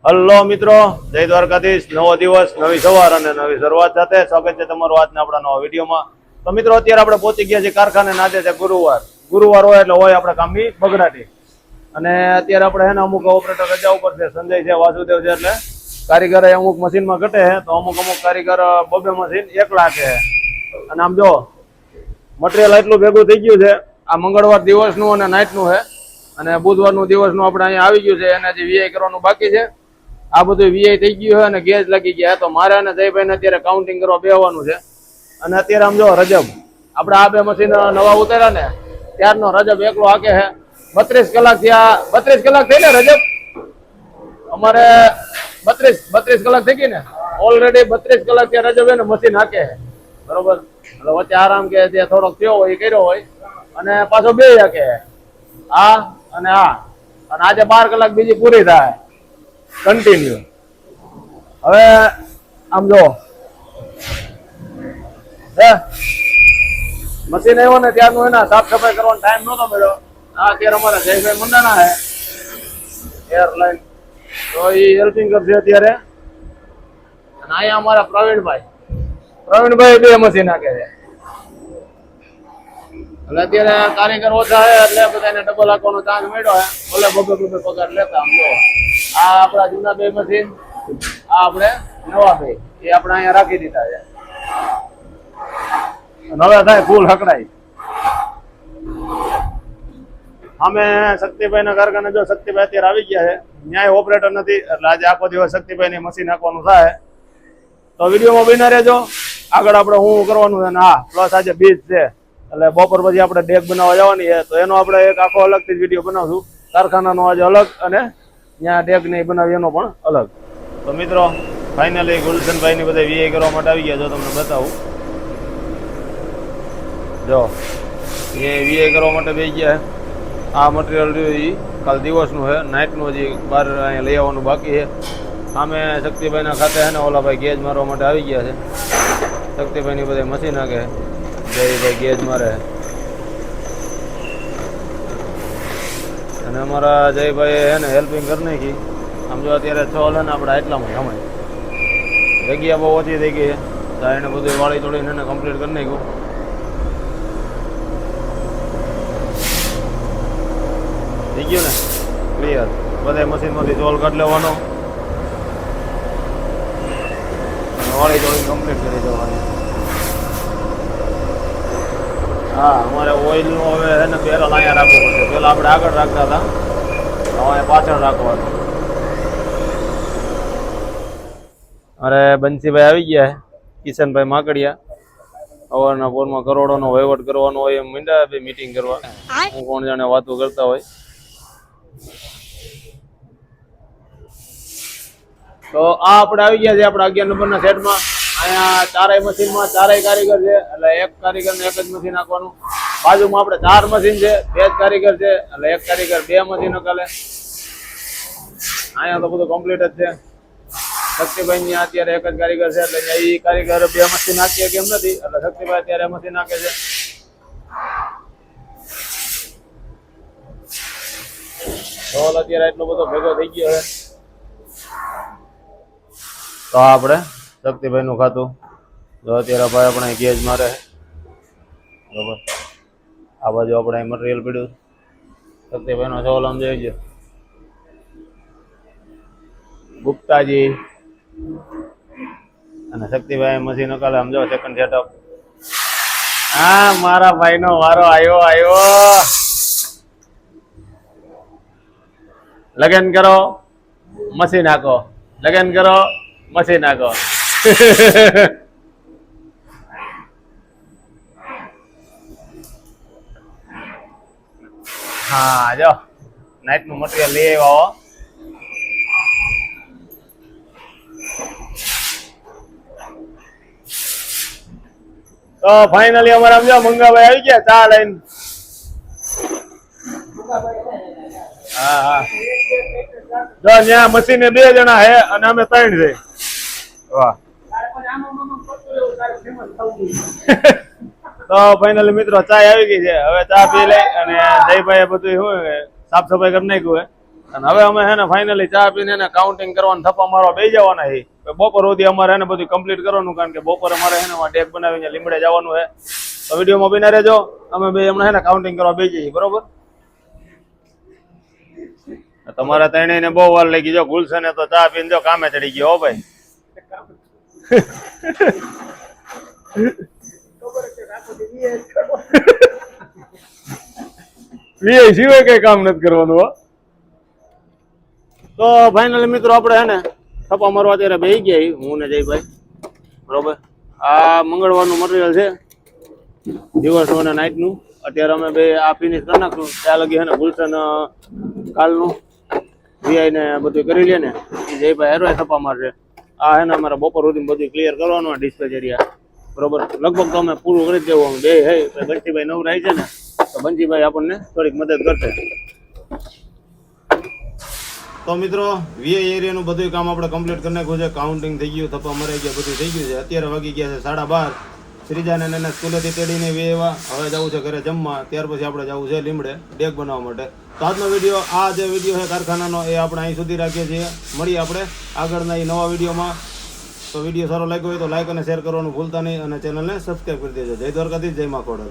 Hello મિત્રો, જય દ્વારકાધીશ. નવો દિવસ, નવી સવાર અને નવી શરૂઆત સાથે સ્વાગત છે તમારું આજના આપણા નવા વિડીયોમાં. તો મિત્રો, અત્યારે આપણે પહોંચી ગયા છીએ કારખાને. આજે છે ગુરુવાર હોય એટલે હોય આપણે કામની બગડાટી. અને અત્યારે આપણે હે ને અમુક ઓપરેટર રજા ઉપર છે, સંજય છે, વાસુદેવ છે, એટલે કારીગર અમુક મશીનમાં ઘટે છે તો અમુક કારીગર બબે મશીન એકલા છે. અને આમ જો મટીરિયલ એટલું ભેગું થઈ ગયું છે. આ મંગળવાર દિવસનું અને નાઇટનું છે અને બુધવારનું દિવસનું આપણે અહીંયા આવી ગયું છે. એને જે વીઆઈ કરવાનું બાકી છે. આ બધું વીઆઈ થઈ ગયું છે અને ગેસ લાગી ગયા. તો મારે અને જયભાઈને અત્યારે કાઉન્ટિંગ કરવા બેહવાનું છે. અને અત્યારે આમ જો રજબ આપણે આ બે મશીન નવા ઉતાર્યા ને ત્યારનો રજબ એકલો હાકે છે. 32 કલાક થયા. 32 કલાક થઈ ને રજબ અમારે 32 કલાક થઈ ગઈ ને ઓલરેડી. 32 કલાક ત્યાં રજબ એને મશીન હાકે છે, બરોબર. એટલે વચ્ચે આરામ કે જે થોડોક થયો હોય એ કર્યો હોય અને પાછો બે હાકે આ અને આ. અને આજે 12 કલાક બીજી પૂરી થાય કન્ટિન્યુ. હવે આમ જો મશીન આવ્યો ને ત્યારનું એના સાફ સફાઈ કરવાનો ટાઈમ નહોતો મળ્યો. આ અત્યારે અમારા જયભાઈ મંડાણા છે એરલાઇન, તો એ હેલ્પિંગ કરશે અત્યારે. અને અહીંયા અમારા પ્રવીણભાઈ બે મશીન નાખે છે. એટલે અત્યારે કારીગર ઓછા છે એટલે બધાને ડબલ આપવાનો ચાન્સ મળ્યો છે. ભલે બબે પગાર લેતા. આમ જો આ આપણા જૂના બે મશીન, આ આપણે નવા બે, એ આપણે અહીંયા રાખી દીધા છે. હવે થાય ફૂલ હકડાઈ. અમે શક્તિભાઈ ના કારખાને જો શક્તિભાઈ અત્યારે આવી ગયા છે. ન્યાય ઓપરેટર નથી એટલે આજે આખો દિવસ શક્તિભાઈ ની મશીન નાખવાનું થાય. તો વિડીયોમાં બન્યા રહેજો. આગળ આપણે શું કરવાનું છે. હા, પ્લસ આજે બીજ છે એટલે બપોર પછી આપણે ડેક બનાવવા જવાની છે. તો એનો આપણે એક આખો અલગથી જ વિડીયો બનાવશું. કારખાનાનો આજે અલગ અને ત્યાં ડેક ને બનાવી એનો પણ અલગ. તો મિત્રો, ફાઇનલી ગુલશનભાઈ ની બધા વીઆઈ કરવા માટે આવી ગયા. જો તમને બતાવું, જો એ વીઆઈ કરવા માટે બેસી ગયા. આ મટીરિયલ કાલ દિવસનું છે, નાઇટનું હજી બહાર અહીંયા લઈ આવવાનું બાકી છે. સામે શક્તિભાઈના ખાતે છે ને ઓલા ભાઈ ગેજ મારવા માટે આવી ગયા છે. શક્તિભાઈની બધા મશીન નાખે, જયભાઈ ગેજ મારે. અને અમારા જયભાઈ છે ને હેલ્પિંગ કરી નાખી. આમ જો અત્યારે 6 હલે ને આપણે એટલામાં જમાય. જગ્યા બહુ ઓછી થઈ ગઈ છે. એને બધું વાળી તોડીને એને કમ્પ્લીટ કરી નાખ્યું. થઈ ગયું ને ક્લિયર. બધા મશીનમાંથી ચોલ કાઢી લેવાનો, વાળી તોડી કમ્પ્લીટ કરી દેવાની. હા, અમારે ઓઇલનું હવે છે ને બેરલ અહીંયા રાખવું પડશે. પેલા આપણે આગળ રાખતા હતા, હવે પાછળ રાખવાનું. અરે બંસીભાઈ આવી ગયા, કિશનભાઈ માકડિયા. અવારના પોરમાં કરોડોનો વહીવટ કરવાનો હોય એમ મીંડા મીટિંગ કરવા. હું કોણ જાણે વાતો કરતા હોય. તો આ આપણે આવી ગયા છે આપણા 11 નંબરના સેટમાં. અહીંયા ચારેય મશીનમાં ચારેય કારીગર છે એટલે એક કારીગરને એક જ મશીન નાખવાનું. બાજુમાં આપણે 4 મશીન છે, 2 જ કારીગર છે એટલે એક કારીગર 2 મશીનો કાલે. અહીંયા તો બધું કમ્પ્લીટ જ છે. શક્તિભાઈ ની અત્યારે એક જ કારીગર છે એટલે એ કારીગર 2 મશીન નાખીએ કેમ નથી એટલે શક્તિભાઈ અત્યારે મશીન નાખે છે. રોલ અત્યારે એટલો બધો ભેગો થઈ ગયો છે. તો આપણે શક્તિભાઈ નું ખાતું તો અત્યારે ભાઈ આપણે ગેજ મારે બરોબર. આ બાજુ આપણે મટીરિયલ પીડ્યું. શક્તિભાઈ નો ચોલ આમ જોઈ ગુપ્તાજી અને શક્તિભાઈ મશીન કાલે આમ જો સેકન્ડ સેટઅપ. હા, મારા ભાઈ નો વારો આવ્યો. લગન કરો મશીન નાખો, લગન કરો મશીન નાખો. હા, જો નાઇટ નું મટીરિયલ લઈ આવ્યા. તો ફાઇનલી અમારે આમ જો મંગાભાઈ આવી ગયા ચા લઈને. હા હા, જો ત્યાં મશીન 2 જણા છે અને અમે 3 છે. વાહ. તો ફાઇનલી મિત્રો ચા આવી ગઈ છે. હવે ચા પી લઈ અને જયભાઈ બધું શું સાફ સફાઈ કરી નાખ્યું. અને હવે અમે હે ને ફાઇનલી ચા પીને એને કાઉન્ટિંગ કરવાનું થપ્પા મારવા બેસી જવાના છે. બપોર સુધી અમારે હે ને બધું કમ્પ્લીટ કરવાનું, કારણ કે બપોરે અમારે હે ને ડેક બનાવીને લીમડે જવાનું છે. તો વિડીયોમાં બિના રહેજો, અમે બે હમણાં હે ને કાઉન્ટિંગ કરવા બેસી જઈએ, બરોબર? તમારા ત્રણેયને બહુ વાર લાગી. જો ગુલશન ને તો ચા પીને જો કામે ચડી ગયો. હો ભાઈ, વીઆઈ સિવાય કઈ કામ નથી કરવાનું. હો તો ફાઇનલી મિત્રો આપણે હે ને થપ્પા મારવા અત્યારે બેસી ગયા, હું ને જયભાઈ, બરોબર? આ મંગળવારનું મટીરિયલ છે, દિવસનું અને નાઇટનું. અત્યારે અમે બે આ ફિનિશ કરી નાખશું. ત્યાં લગી હે ને ગુલશન કાલનું વીઆઈ ને બધું કરી લે ને એ જયભાઈ હેરો થપ્પા મારશે. આ હે ને અમારે બપોર સુધી બધું ક્લિયર કરવાનું ડિસ્પેચ એરિયા, બરોબર? લગભગ તો અમે પૂરું કરી જ દેવું. બે હે બંસીભાઈ નવરાય છે ને, તો બંસીભાઈ આપણને થોડીક મદદ કરશે. તો મિત્રો વીઆઈ એરિયાનું બધું કામ આપણે કમ્પ્લીટ કરી નાખ્યું છે. કાઉન્ટિંગ થઈ ગયું, થપ્પા મરાઈ ગયા, બધું થઈ ગયું છે. અત્યારે વાગી ગયા છે 12:30. શ્રીજાને એને સ્કૂલેથી તેડીને વેવા હવે જવું છે ઘરે જમવા. ત્યાર પછી આપણે જવું છે લીમડે ડેક બનાવવા માટે. તો આજનો વિડીયો, આ જે વિડીયો છે કારખાનાનો, એ આપણે અહીં સુધી રાખીએ છીએ. મળીએ આપણે આગળના એ નવા વિડીયોમાં. તો વિડીયો સારો લાગ્યો હોય તો લાઈક અને શેર કરવાનું ભૂલતા નહીં, અને ચેનલને સબસ્ક્રાઈબ કરી દેજો. જય દ્વારકાધીશ, જય મા ખોડલ.